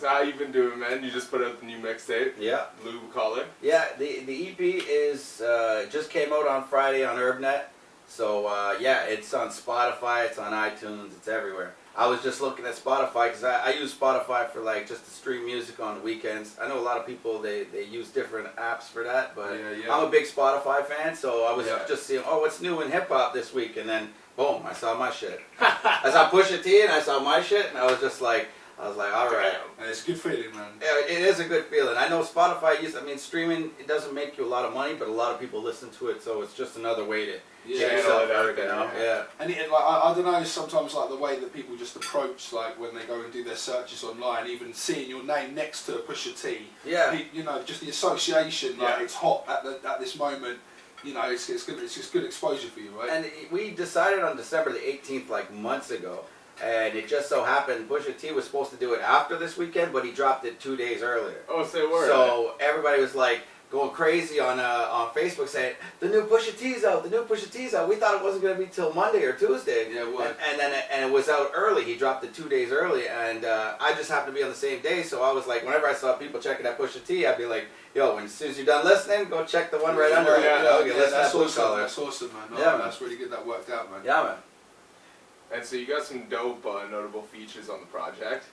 So how you been doing, man? You just put out the new mixtape. Yeah. Blue Collar. Yeah, the EP is just came out on Friday on HerbNet. So yeah, it's on Spotify, it's on iTunes, it's everywhere. I was just looking at Spotify because I use Spotify for like just to stream music on the weekends. I know a lot of people they use different apps for that, but I'm a big Spotify fan, so I was just seeing, oh, what's new in hip hop this week, and then boom, I saw my shit. I saw Pusha T and I saw my shit, and I was like, all right. And it's a good feeling, man. Yeah, it is a good feeling. I know Spotify streaming, it doesn't make you a lot of money, but a lot of people listen to it, so it's just another way to get yourself out, you know? Yeah. And like, I don't know, sometimes like the way that people just approach, like when they go and do their searches online, even seeing your name next to Pusha T, you know, just the association, like it's hot at this moment. You know, it's good. It's just good exposure for you, right? And we decided on December the 18th, like months ago, and it just so happened Pusha T was supposed to do it after this weekend, but he dropped it 2 days earlier. Oh, say word. So everybody was like going crazy on Facebook saying the new Pusha T's out, the new Pusha T's out. We thought it wasn't going to be till Monday or Tuesday. Yeah, it was. And it was out early. He dropped it 2 days early, and I just happened to be on the same day, so I was like, whenever I saw people checking out Pusha T, I'd be like, yo, as soon as you're done listening, go check the one right under it. That's awesome. That's awesome, man. Oh, yeah, that's really good. That worked out, man. Yeah, man. And so you got some dope, notable features on the project.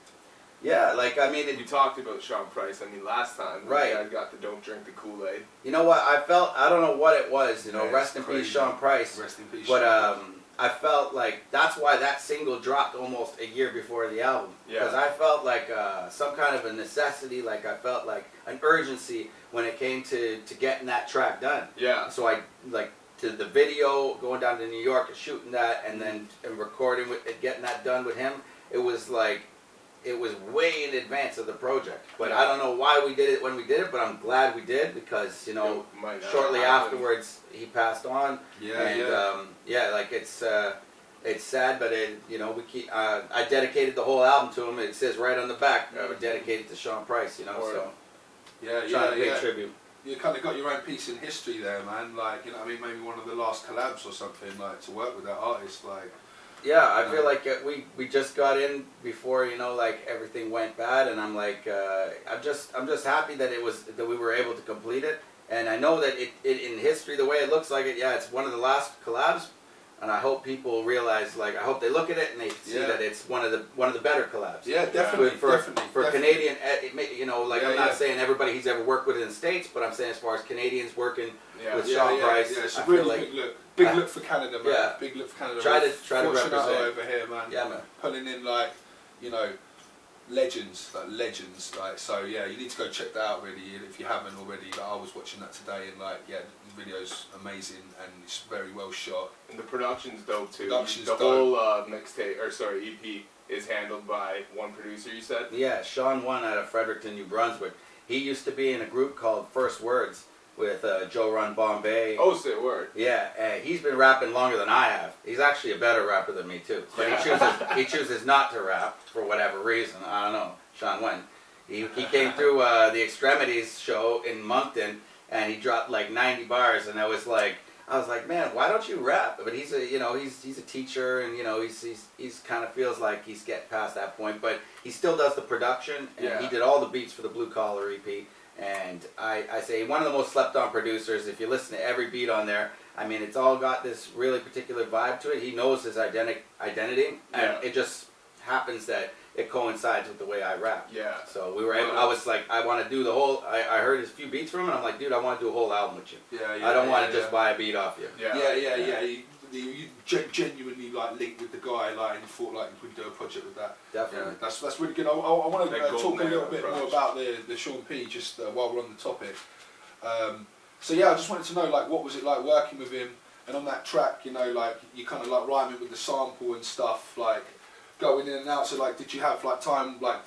Yeah, like, I mean... We talked about Sean Price, last time. Right. You guys got the Don't Drink The Kool-Aid. You know what, I don't know what it was, you know, rest in peace Sean Price. Rest in peace, but I felt like that's why that single dropped almost a year before the album. Because I felt like some kind of a necessity, like I felt like an urgency when it came to getting that track done. Yeah. So I, like, to the video, going down to New York and shooting that, and then recording with it, getting that done with him, it was like, it was way in advance of the project. But I don't know why we did it when we did it, but I'm glad we did because, you know, shortly afterwards he passed on. Like it's sad, but you know, we keep. I dedicated the whole album to him. It says right on the back, dedicated to Sean Price. You know, so trying to pay tribute. You kind of got your own piece in history there, man. Like, you know, maybe one of the last collabs or something, like to work with that artist, like. Yeah, I feel like we just got in before, you know, like everything went bad, and I'm like I'm just happy that we were able to complete it, and I know that it in history, the way it looks like it, it's one of the last collabs, and I hope people realize, like, I hope they look at it and they see that it's one of the better collabs. Yeah, definitely. For Canadian, you know, like I'm not saying everybody he's ever worked with in the States, but I'm saying as far as Canadians working with Sean Price, it's I a really feel like good look. Big look for Canada, man. Yeah. Big look for Canada. Try to represent Fortunato over here, man. Yeah, man. Pulling in, like, you know, legends. Like, so yeah, you need to go check that out, really, if you haven't already. Like, I was watching that today, and like, the video's amazing and it's very well shot. And the production's dope too. The whole EP is handled by one producer, you said? Yeah, Sean One out of Fredericton, New Brunswick. He used to be in a group called First Words with Joe Run Bombay. Oh, say word. Yeah, he's been rapping longer than I have. He's actually a better rapper than me too. But he chooses not to rap for whatever reason. I don't know. Sean Wen. He came through the Extremities show in Moncton, and he dropped like 90 bars, and I was like, man, why don't you rap? But he's a teacher, and you know he's kind of feels like he's getting past that point, but he still does the production, and he did all the beats for the Blue Collar EP. And I say one of the most slept on producers. If you listen to every beat on there, I mean, it's all got this really particular vibe to it. He knows his identity, and it just happens that it coincides with the way I rap. Yeah. So we were able, I was like, I want to do the whole, I heard his few beats from him, and I'm like, dude, I want to do a whole album with you. I don't want to just buy a beat off you. You genuinely like linked with the guy, like, and thought like we could do a project with that. Definitely. That's really good. I want to talk a little bit more about the Sean P. just while we're on the topic. So yeah, I just wanted to know, like, what was it like working with him, and on that track, you know, like you kind of like rhyming with the sample and stuff, like going in and out. So like, did you have like time like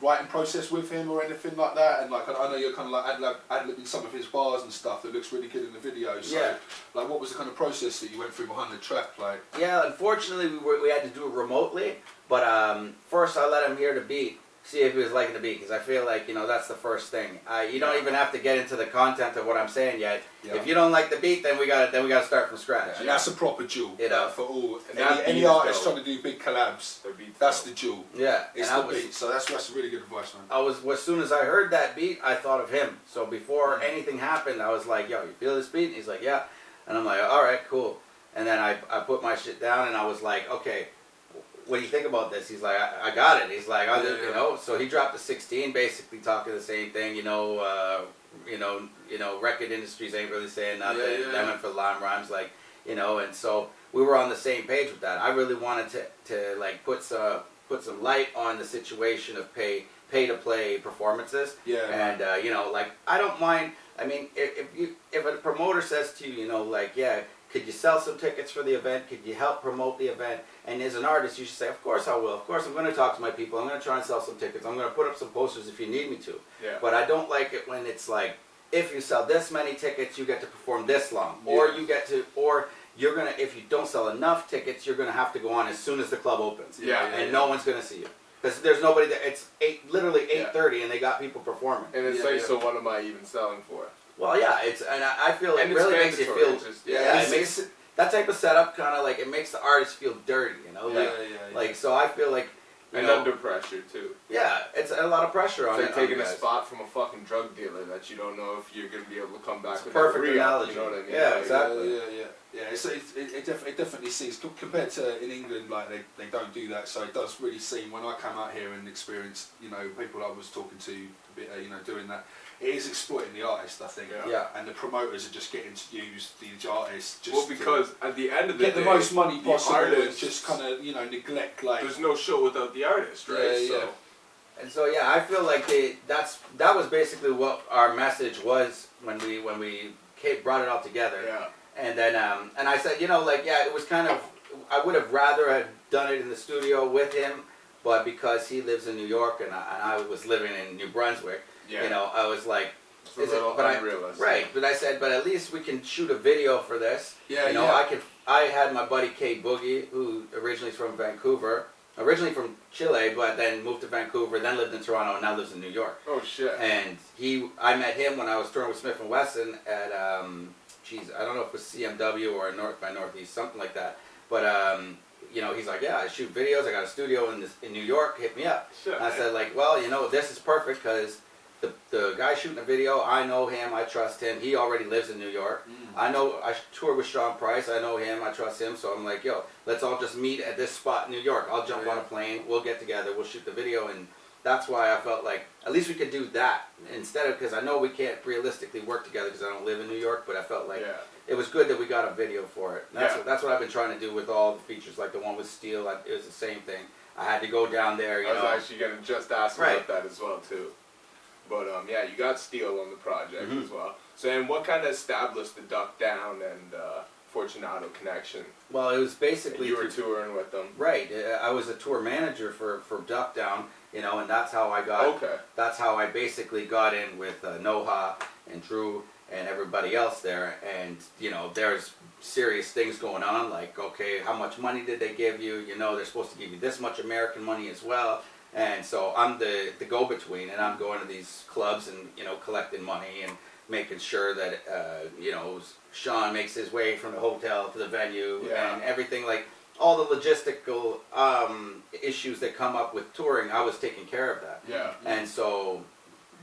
writing process with him or anything like that? And like, I know you're kind of like ad-libbing some of his bars and stuff that looks really good in the video. So like, what was the kind of process that you went through behind the track? Like, yeah, unfortunately we had to do it remotely, but first I let him hear the beat. see if he was liking the beat, because I feel like, you know, that's the first thing. You don't even have to get into the content of what I'm saying yet. Yeah. If you don't like the beat, then we got to start from scratch. Yeah, and that's a proper jewel, you know, for all any artist trying to do big collabs. That's the jewel. Yeah, it's the beat. So that's really good advice, man. As soon as I heard that beat, I thought of him. So before anything happened, I was like, "Yo, you feel this beat?" And he's like, "Yeah," and I'm like, "All right, cool." And then I put my shit down, and I was like, "Okay, what do you think about this?" He's like, I got it. He's like, you know. So he dropped a 16, basically talking the same thing. You know, record industries ain't really saying nothing. Them and for line rhymes, like, you know. And so we were on the same page with that. I really wanted to like put some light on the situation of pay to play performances. Yeah. And you know, like, I don't mind. I mean, if a promoter says to you, you know, like, yeah, could you sell some tickets for the event? Could you help promote the event? And as an artist, you should say, of course I will. Of course I'm going to talk to my people. I'm going to try and sell some tickets. I'm going to put up some posters if you need me to. Yeah. But I don't like it when it's like, if you sell this many tickets, you get to perform this long. Or you get to, or you're going to, if you don't sell enough tickets, you're going to have to go on as soon as the club opens. And no one's going to see you. Because there's nobody that, it's literally 8:30 and they got people performing. And it's like, so what am I even selling for? Well, yeah, and I feel it really makes you feel, it makes that type of setup kind of like, it makes the artist feel dirty, you know, like so I feel like, you know, under pressure too. Yeah, it's a lot of pressure on it. It's like taking a spot from a fucking drug dealer that you don't know if you're gonna be able to come back. It's with perfect a analogy. You know what I mean? Yeah, exactly. Yeah. It definitely seems, compared to in England, like they don't do that. So it does really seem, when I come out here and experienced, you know, people I was talking to, you know, doing that. It is exploiting the artist, I think. Yeah. And the promoters are just getting to use these artists just well, because at the end of the day, get the most money possible, and artist, just kind of, you know, neglect, like, there's no show without the artist, right? Yeah. And so yeah, I feel like that was basically what our message was when we brought it all together. Yeah. And then and I said, you know, like, yeah, it was kind of, I would have rather had done it in the studio with him, but because he lives in New York and I was living in New Brunswick. Yeah. You know, I was like, it's a little unrealistic. Right, but I said, but at least we can shoot a video for this. Yeah, you know, I had my buddy K Boogie, who originally is from Vancouver, originally from Chile, but then moved to Vancouver, then lived in Toronto, and now lives in New York. Oh shit! And I met him when I was touring with Smith and Wesson at, I don't know if it was CMW or North by Northeast, something like that. But you know, he's like, yeah, I shoot videos. I got a studio in New York. Hit me up. Shit, and I said, like, well, you know, this is perfect because the guy shooting the video, I know him, I trust him. He already lives in New York. I toured with Sean Price, I know him, I trust him. So I'm like, yo, let's all just meet at this spot in New York. I'll jump on a plane, we'll get together, we'll shoot the video. And that's why I felt like at least we could do that instead of, because I know we can't realistically work together because I don't live in New York, but I felt like it was good that we got a video for it. And that's what I've been trying to do with all the features, like the one with Steel. It was the same thing. I had to go down there, you know. I was actually going to just ask about that as well too. But yeah, you got Steel on the project as well. So, and what kind of established the Duck Down and Fortunato connection? Well, it was basically... And you were touring with them. Right. I was a tour manager for Duck Down, you know, and that's how I got... Okay. That's how I basically got in with Noha and Drew and everybody else there. And, you know, there's serious things going on, like, okay, how much money did they give you? You know, they're supposed to give you this much American money as well. And so I'm the go-between, and I'm going to these clubs and, you know, collecting money and making sure that, you know, Sean makes his way from the hotel to the venue and everything, like all the logistical issues that come up with touring, I was taking care of that. Yeah. And so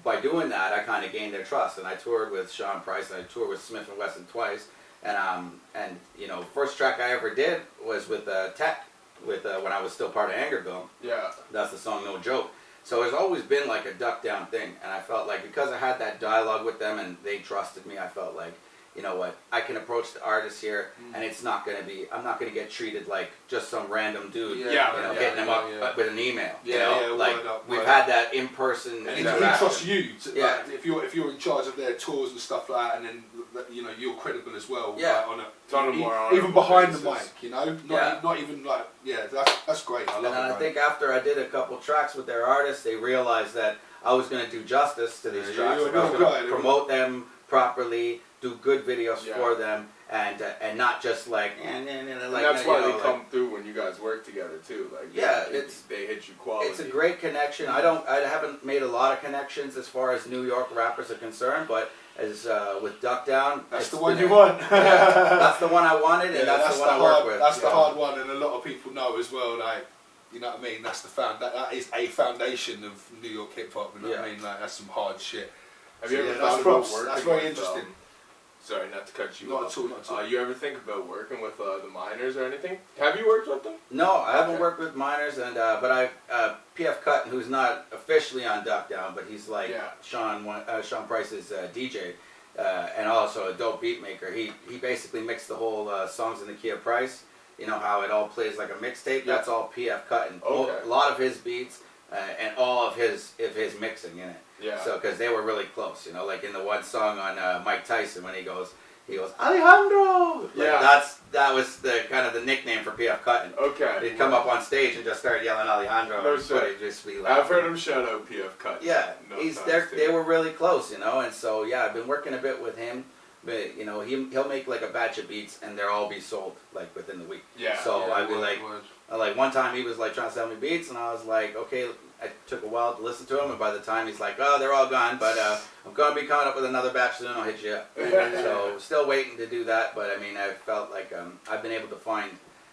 by doing that, I kind of gained their trust, and I toured with Sean Price, and I toured with Smith and Wesson twice. And you know, first track I ever did was with Tech. With when I was still part of Angerville. Yeah. That's the song No Joke. So it's always been like a Duck Down thing, and I felt like because I had that dialogue with them and they trusted me, I felt like, you know what, I can approach the artist here, and it's not going to be, I'm not going to get treated like just some random dude, hitting them up with an email. We've had that in person. And he trusts you. Like, if you're in charge of their tours and stuff like that, and then you know you're credible as well. Yeah. Like, even behind the mic, you know, not even like that's great. I love it. And I think after I did a couple tracks with their artists, they realized that I was going to do justice to these tracks. Like I was going to promote them properly, do good videos Yeah. for them, and not just like, and that's why they come through when you guys work together too. Like yeah, they hit you quality. It's a great connection. I haven't made a lot of connections as far as New York rappers are concerned, but as with Duck Down, that's the one you want. That's the one I wanted, and that's the one I work with. That's the hard one, and a lot of people know as well. Like, you know what I mean? That's the that is a foundation of New York hip hop. You know what I mean? Like, that's some hard shit. Have you ever thought about working? That's very interesting. Sorry, not to cut you off. Not at all. You ever think about working with the miners or anything? Have you worked with them? No, I haven't worked with miners, and but I PF Cuttin, who's not officially on Duck Down, but he's like Sean Price's DJ, and also a dope beat maker. He basically mixed the whole songs in the key of Price. You know how it all plays like a mixtape? That's all PF Cuttin. Okay. A lot of his beats and all of his mixing in it. Yeah. So, because they were really close, you know, like in the one song on Mike Tyson when he goes Alejandro. Like, yeah. That was the kind of the nickname for PF Cuttin. Okay. He'd come up on stage and just start yelling Alejandro. No and shit. just be laughing. I've heard him shout out PF Cuttin. Yeah, they were really close, you know, and so yeah, I've been working a bit with him. But you know, he'll make like a batch of beats and they'll all be sold like within the week. Yeah. So I'd be like one time he was like trying to sell me beats and I was like, okay. I took a while to listen to him, and by the time he's like, oh, they're all gone, but I'm going to be coming up with another batch soon, I'll hit you up. So still waiting to do that, but I mean, I felt like I've been able to find,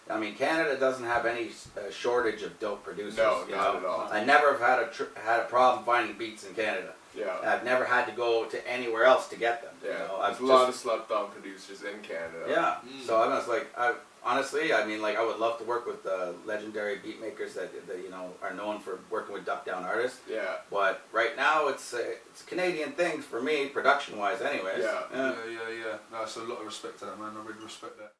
I mean, Canada doesn't have any shortage of dope producers. No, not at all. I never have had a problem finding beats in Canada. Yeah. I've never had to go to anywhere else to get them. Yeah. You know? There's a lot of slept-on producers in Canada. Yeah. So I was like, honestly, I mean, like, I would love to work with legendary beat makers that you know are known for working with Duck Down artists. Yeah. But right now, it's a Canadian thing for me, production-wise, anyways. Yeah. No, that's a lot of respect to that, man. I really respect that.